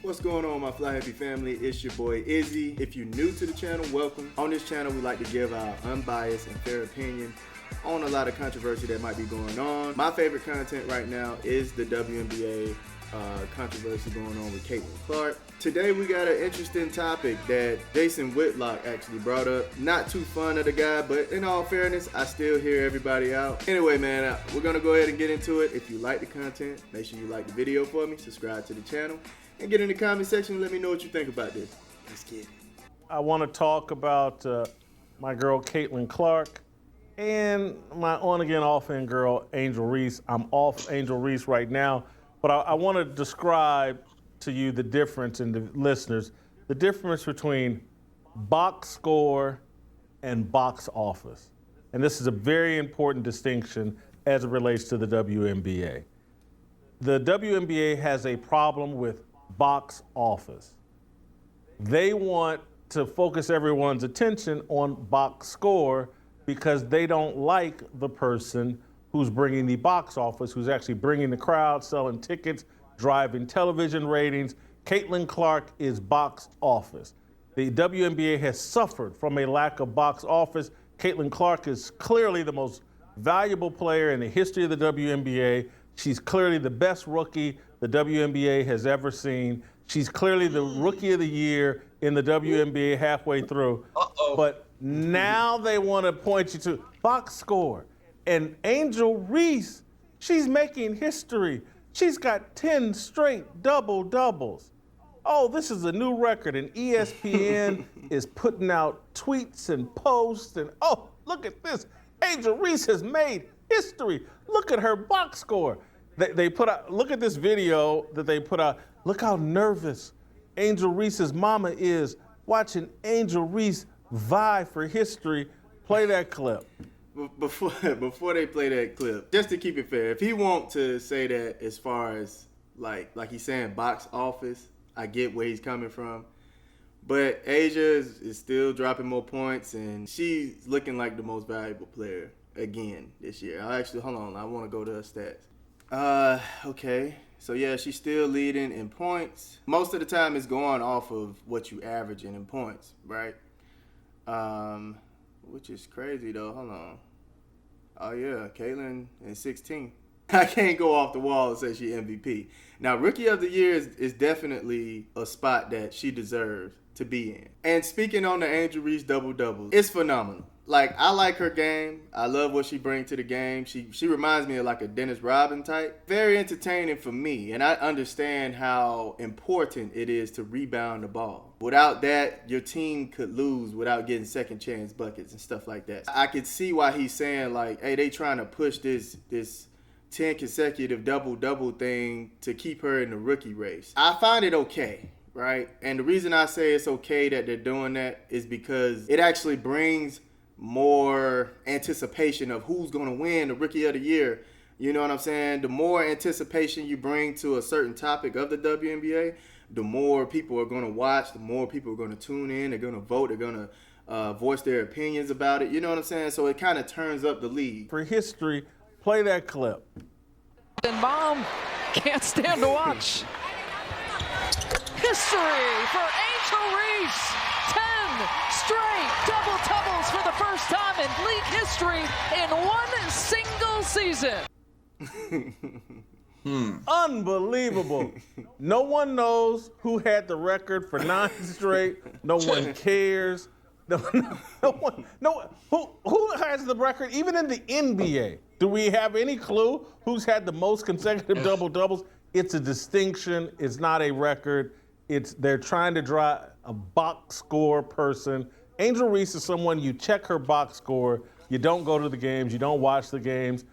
What's going on, my Fly Happy family? It's your boy Izzy. If you're new to the channel, welcome. On this channel, we like to give our unbiased and fair opinion on a lot of controversy that might be going on. My favorite content right now is the WNBA controversy going on with Caitlin Clark. Today we got an interesting topic that Jason Whitlock actually brought up. Not too fond of the guy, but in all fairness, I still hear everybody out. Anyway, man, we're gonna go ahead and get into it. If you like the content, make sure you like the video for me, subscribe to the channel, and get in the comment section and let me know what you think about this. Let's get it. I want to talk about my girl Caitlin Clark and my on-again, off-again girl, Angel Reese. I'm off Angel Reese right now, but I want to describe to you the difference, and the listeners, the difference between box score and box office. And this is a very important distinction as it relates to the WNBA. The WNBA has a problem with box office. They want to focus everyone's attention on box score because they don't like the person who's bringing the box office, who's actually bringing the crowd, selling tickets, driving television ratings. Caitlin Clark is box office. The WNBA has suffered from a lack of box office. Caitlin Clark is clearly the most valuable player in the history of the WNBA. She's clearly the best rookie the WNBA has ever seen. She's clearly the rookie of the year in the WNBA halfway through. But now they want to point you to box score. And Angel Reese, she's making history. She's got 10 straight double-doubles. Oh, this is a new record, and ESPN is putting out tweets and posts, and oh, look at this. Angel Reese has made history. Look at her box score. They put out, look at this video that they put out. Look how nervous Angel Reese's mama is watching Angel Reese vie for history. Play that clip. Before they play that clip, just to keep it fair, if he want to say that as far as like he's saying box office, I get where he's coming from. But Asia is still dropping more points, and she's looking like the most valuable player again this year. Hold on, I want to go to her stats. Okay. So yeah, she's still leading in points. Most of the time it's going off of what you averaging in points, right? Which is crazy though. Hold on. Oh yeah, Caitlin in 16. I can't go off the wall and say she MVP. Now, Rookie of the Year is definitely a spot that she deserves to be in. And speaking on the Angel Reese double-doubles, it's phenomenal. Like, I like her game. I love what she brings to the game. She reminds me of like a Dennis Rodman type. Very entertaining for me, and I understand how important it is to rebound the ball. Without that, your team could lose without getting second chance buckets and stuff like that. I could see why he's saying like, hey, they trying to push this 10 consecutive double-double thing to keep her in the rookie race. I find it okay, right? And the reason I say it's okay that they're doing that is because it actually brings more anticipation of who's going to win the Rookie of the Year. You know what I'm saying? The more anticipation you bring to a certain topic of the WNBA, the more people are going to watch, the more people are going to tune in, they're going to vote, they're going to voice their opinions about it. You know what I'm saying? So it kind of turns up the league. For history, play that clip. And Mom can't stand to watch. History for Angel Reese. 10 straight double-doubles for the first time in league history in one single season. Unbelievable. No one knows who had the record for 9 straight. No one cares. No one. Who has the record even in the NBA? Do we have any clue who's had the most consecutive double-doubles? It's a distinction. It's not a record. They're trying to draw a box score person. Angel Reese is someone you check her box score. You don't go to the games. You don't watch the games.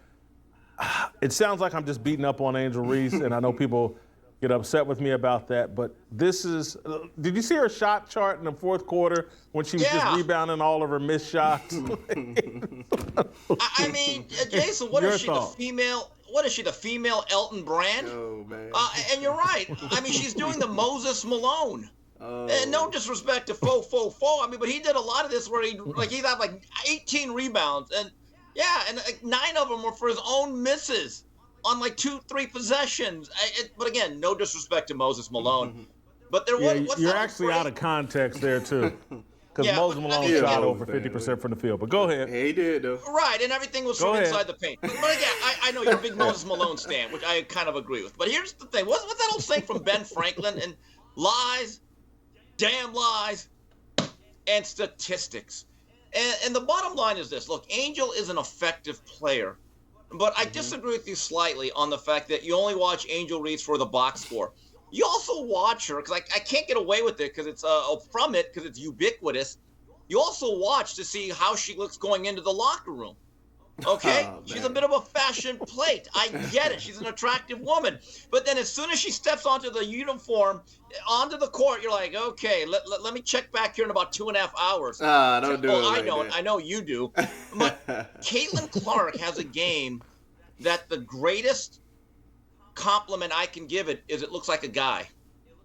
It sounds like I'm just beating up on Angel Reese, and I know people get upset with me about that, but this is, did you see her shot chart in the fourth quarter when she was just rebounding all of her missed shots? I mean, Jason, what is she, the female? What is she, the female Elton Brand? Oh, man. And you're right. I mean, she's doing the Moses Malone. And no disrespect to Fo. I mean, but he did a lot of this where he had like 18 rebounds, and and like 9 of them were for his own misses on like 2-3 possessions. But again, no disrespect to Moses Malone. But there was what's you're that actually phrase? out of context there too, because Yeah, Moses but, I Malone mean, shot yeah. over 50% from the field. But go ahead. Yeah, he did though. Right, and everything was Go from ahead. inside the paint. But again, I know you're a big Moses Malone stan, which I kind of agree with. But here's the thing: what's that old saying from Ben Franklin? And lies, damn lies, and statistics. And the bottom line is this: look, Angel is an effective player, but I disagree with you slightly on the fact that you only watch Angel Reese for the box score. You also watch her because I can't get away with it because it's because it's ubiquitous. You also watch to see how she looks going into the locker room. Okay? Oh, She's man. a bit of a fashion plate. I get it. She's an attractive woman. But then as soon as she steps onto the uniform, onto the court, you're like, okay, let me check back here in about 2.5 hours. Don't do it I like don't. that. I know you do. But Caitlin Clark has a game that the greatest compliment I can give it is it looks like a guy.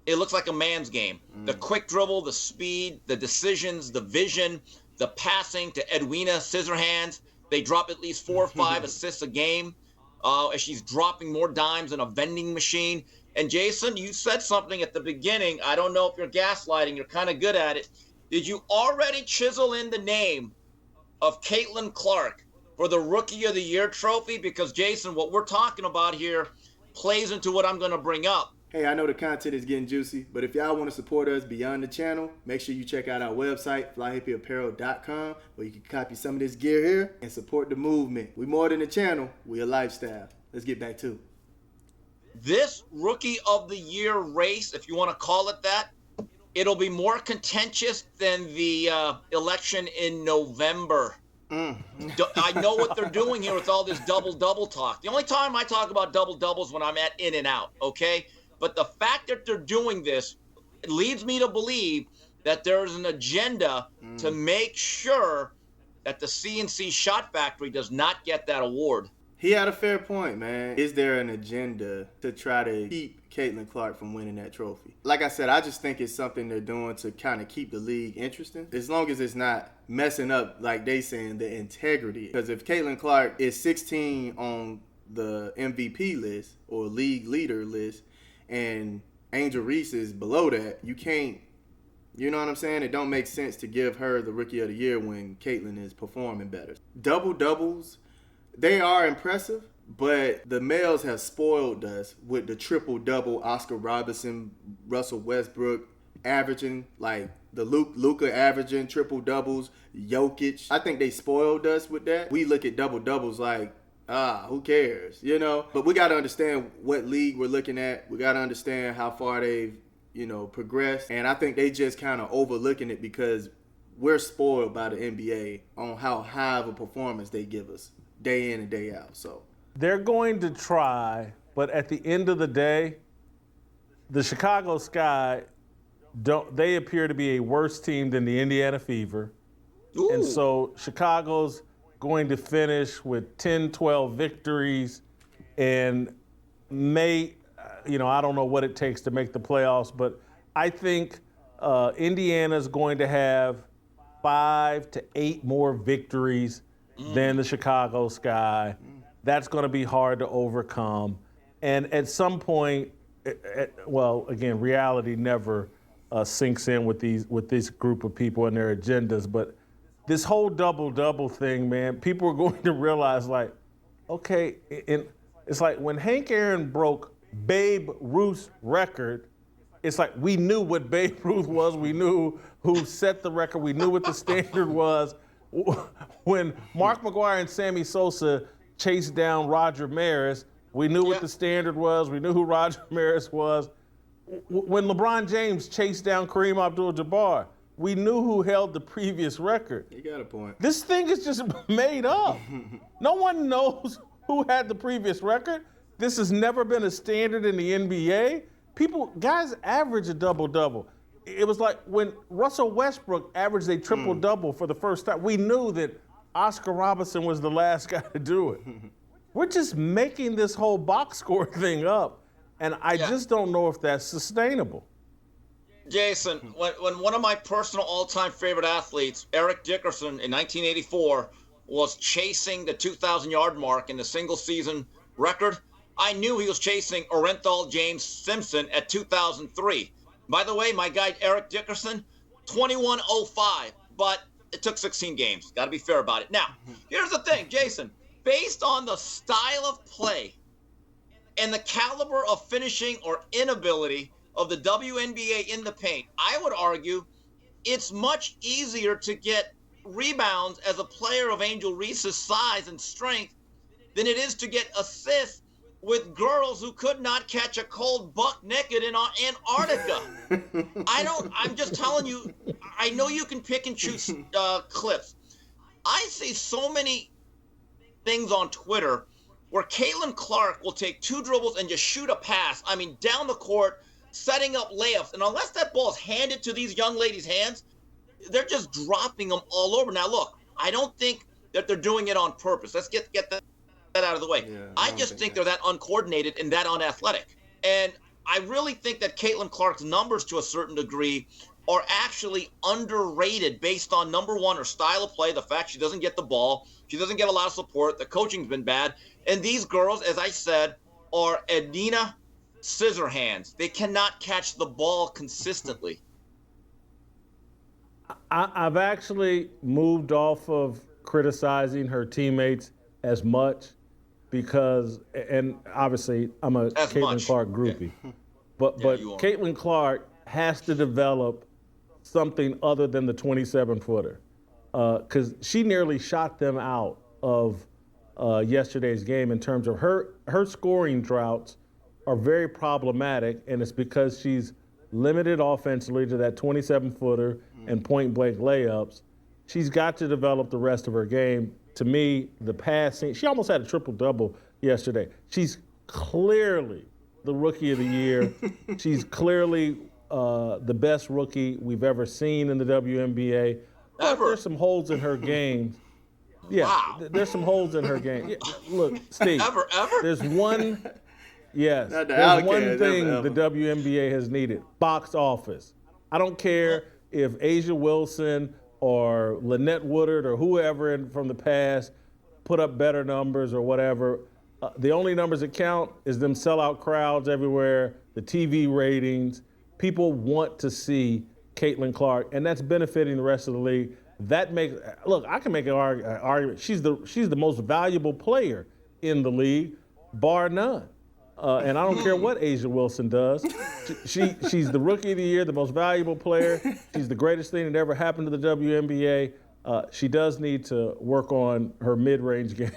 It looks like a man's game. The quick dribble, the speed, the decisions, the vision, the passing to Wnba Scissorhands. They drop at least 4 or 5 assists a game as she's dropping more dimes than a vending machine. And Jason, you said something at the beginning. I don't know if you're gaslighting. You're kind of good at it. Did you already chisel in the name of Caitlin Clark for the Rookie of the Year trophy? Because, Jason, what we're talking about here plays into what I'm going to bring up. Hey, I know the content is getting juicy, but if y'all want to support us beyond the channel, make sure you check out our website, flyhippieapparel.com, where you can copy some of this gear here and support the movement. We more than a channel, we a lifestyle. Let's get back to it. This Rookie of the Year race, if you want to call it that, it'll be more contentious than the election in November. I know what they're doing here with all this double-double talk. The only time I talk about double-doubles is when I'm at In-N-Out, okay? But the fact that they're doing this leads me to believe that there is an agenda to make sure that the CNC Shot Factory does not get that award. He had a fair point, man. Is there an agenda to try to keep Caitlin Clark from winning that trophy? Like I said, I just think it's something they're doing to kind of keep the league interesting. As long as it's not messing up, like they saying, the integrity. Because if Caitlin Clark is 16 on the MVP list or league leader list, and Angel Reese is below that, you can't, you know what I'm saying? It don't make sense to give her the Rookie of the Year when Caitlin is performing better. Double-doubles, they are impressive, but the males have spoiled us with the triple-double Oscar Robertson, Russell Westbrook averaging, like the Luka averaging triple-doubles, Jokic. I think they spoiled us with that. We look at double-doubles like, who cares, you know? But we got to understand what league we're looking at. We got to understand how far they've, progressed. And I think they just kind of overlooking it because we're spoiled by the NBA on how high of a performance they give us day in and day out. So They're going to try, but at the end of the day, the Chicago Sky, they appear to be a worse team than the Indiana Fever. Ooh. And so Chicago's going to finish with 10, 12 victories and I don't know what it takes to make the playoffs, but I think Indiana's going to have 5 to 8 more victories than the Chicago Sky. That's going to be hard to overcome. And at some point, reality never sinks in with this group of people and their agendas, but this whole double-double thing, man, people are going to realize, like, okay, it's like when Hank Aaron broke Babe Ruth's record, it's like we knew what Babe Ruth was. We knew who set the record. We knew what the standard was. When Mark McGwire and Sammy Sosa chased down Roger Maris, we knew what the standard was. We knew who Roger Maris was. When LeBron James chased down Kareem Abdul-Jabbar, we knew who held the previous record. you got a point. This thing is just made up. No one knows who had the previous record. This has never been a standard in the NBA. Guys average a double-double. It was like when Russell Westbrook averaged a triple-double for the first time. We knew that Oscar Robertson was the last guy to do it. We're just making this whole box score thing up, and I just don't know if that's sustainable. Jason, when one of my personal all-time favorite athletes, Eric Dickerson, in 1984, was chasing the 2,000-yard mark in the single-season record, I knew he was chasing Orenthal James Simpson at 2003. By the way, my guy Eric Dickerson, 21.05, but it took 16 games. Got to be fair about it. Now, here's the thing, Jason. Based on the style of play and the caliber of finishing or inability of the WNBA in the paint, I would argue it's much easier to get rebounds as a player of Angel Reese's size and strength than it is to get assists with girls who could not catch a cold buck naked in Antarctica. I'm just telling you, I know you can pick and choose clips. I see so many things on Twitter where Caitlin Clark will take 2 dribbles and just shoot a pass. I mean, down the court, setting up layups. And unless that ball is handed to these young ladies' hands, they're just dropping them all over. Now, look, I don't think that they're doing it on purpose. Let's get that out of the way. Yeah, I just think they're that uncoordinated and that unathletic. And I really think that Caitlin Clark's numbers to a certain degree are actually underrated based on, number one, her style of play, the fact she doesn't get the ball, she doesn't get a lot of support, the coaching's been bad. And these girls, as I said, are Edina Scissorhands. They cannot catch the ball consistently. I've actually moved off of criticizing her teammates as much because, and obviously I'm a Caitlin Clark groupie, but Caitlin Clark has to develop something other than the 27-footer because she nearly shot them out of yesterday's game in terms of her scoring droughts are very problematic, and it's because she's limited offensively to that 27-footer and point-blank layups. She's got to develop the rest of her game. To me, the passing, she almost had a triple-double yesterday. She's clearly the rookie of the year. She's clearly the best rookie we've ever seen in the WNBA. But there's some holes in her game. Yeah, wow. There's some holes in her game. Yeah, look, Steve, Ever? there's one, yes, Not the there's one outcast, thing ever. the WNBA has needed, box office. I don't care if Asia Wilson or Lynette Woodard or whoever from the past put up better numbers or whatever. The only numbers that count is them sellout crowds everywhere, the TV ratings. People want to see Caitlin Clark, and that's benefiting the rest of the league. That makes, look, I can make an argument. She's the most valuable player in the league, bar none. And I don't care what Asia Wilson does. She's the rookie of the year, the most valuable player. She's the greatest thing that ever happened to the WNBA. She does need to work on her mid-range game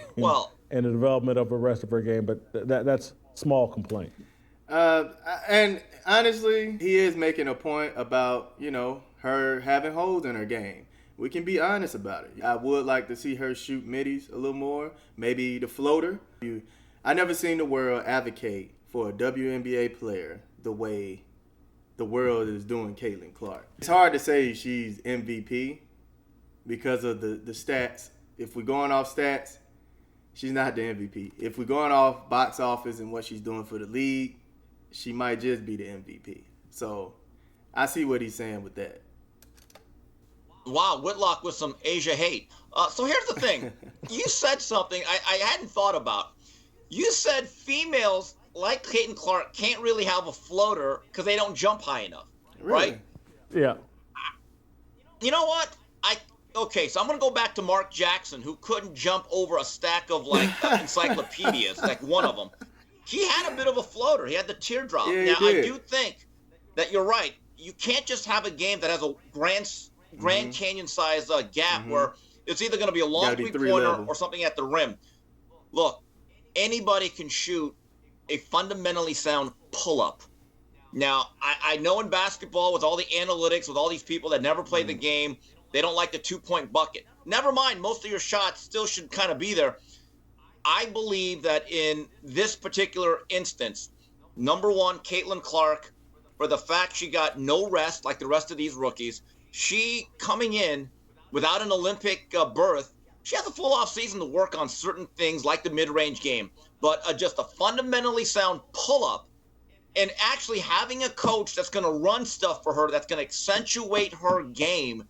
and the development of the rest of her game, but that's small complaint. And honestly, he is making a point about, her having holes in her game. We can be honest about it. I would like to see her shoot middies a little more, maybe the floater. I never seen the world advocate for a WNBA player the way the world is doing Caitlin Clark. It's hard to say she's MVP because of the stats. If we're going off stats, she's not the MVP. If we're going off box office and what she's doing for the league, she might just be the MVP. So I see what he's saying with that. Wow, Whitlock with some Asia hate. So here's the thing. You said something I hadn't thought about. You said females like Caitlin Clark can't really have a floater because they don't jump high enough, right? Yeah. You know what? Okay, so I'm going to go back to Mark Jackson, who couldn't jump over a stack of, encyclopedias, like one of them. He had a bit of a floater. He had the teardrop. Yeah, now, he did. I do think that you're right. You can't just have a game that has a Grand Canyon-sized gap where it's either going to be a long three-pointer or something at the rim. Look, anybody can shoot a fundamentally sound pull-up. Now, I know in basketball, with all the analytics, with all these people that never played the game, they don't like the two-point bucket. Never mind, most of your shots still should kind of be there. I believe that in this particular instance, number one, Caitlin Clark, for the fact she got no rest like the rest of these rookies, she coming in without an Olympic berth, she has a full off season to work on certain things like the mid-range game, but just a fundamentally sound pull-up and actually having a coach that's going to run stuff for her, that's going to accentuate her game.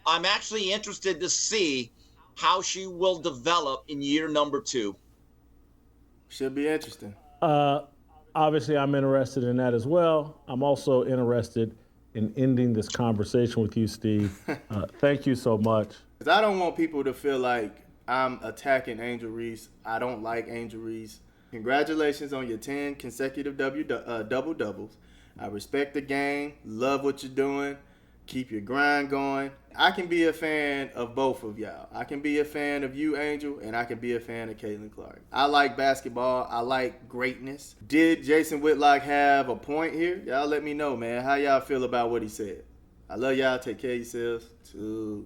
I'm actually interested to see how she will develop in year number 2. Should be interesting. Obviously, I'm interested in that as well. I'm also interested in ending this conversation with you, Steve. Thank you so much. 'Cause I don't want people to feel like I'm attacking Angel Reese. I don't like Angel Reese. Congratulations on your 10 consecutive double-doubles. I respect the game, love what you're doing, keep your grind going. I can be a fan of both of y'all. I can be a fan of you, Angel, and I can be a fan of Caitlin Clark. I like basketball. I like greatness. Did Jason Whitlock have a point here? Y'all let me know, man. How y'all feel about what he said? I love y'all. Take care of yourselves. Cheers.